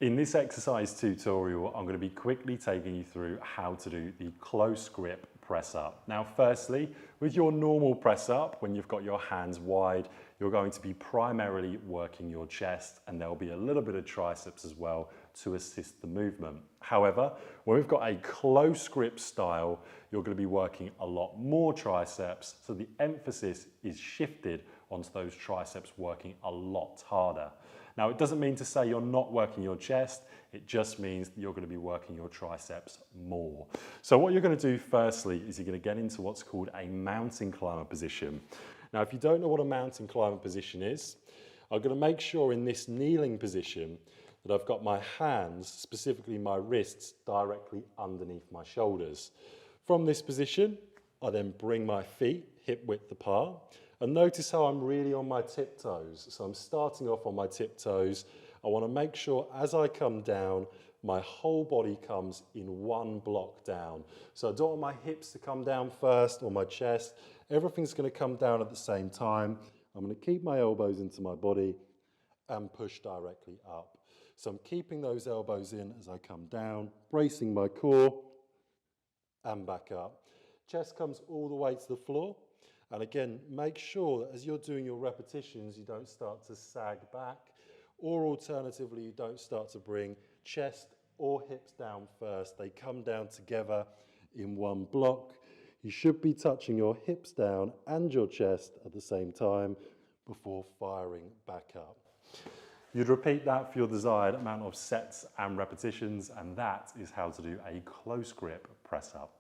In this exercise tutorial, I'm going to be quickly taking you through how to do the close grip press up. Now, firstly, with your normal press up, when you've got your hands wide, you're going to be primarily working your chest, and there'll be a little bit of triceps as well to assist the movement. However, when we've got a close grip style, you're going to be working a lot more triceps, so the emphasis is shifted onto those triceps working a lot harder. Now, it doesn't mean to say you're not working your chest, it just means that you're going to be working your triceps more. So what you're going to do firstly is you're going to get into what's called a mountain climber position. Now, if you don't know what a mountain climber position is, I'm going to make sure in this kneeling position that I've got my hands, specifically my wrists, directly underneath my shoulders. From this position, I then bring my feet hip width apart. And notice how I'm really on my tiptoes. So I'm starting off on my tiptoes. I want to make sure as I come down, my whole body comes in one block down. So I don't want my hips to come down first or my chest. Everything's going to come down at the same time. I'm going to keep my elbows into my body and push directly up. So I'm keeping those elbows in as I come down, bracing my core and back up. Chest comes all the way to the floor. And again, make sure that as you're doing your repetitions, you don't start to sag back, or alternatively, you don't start to bring chest or hips down first. They come down together in one block. You should be touching your hips down and your chest at the same time before firing back up. You'd repeat that for your desired amount of sets and repetitions, and that is how to do a close grip press up.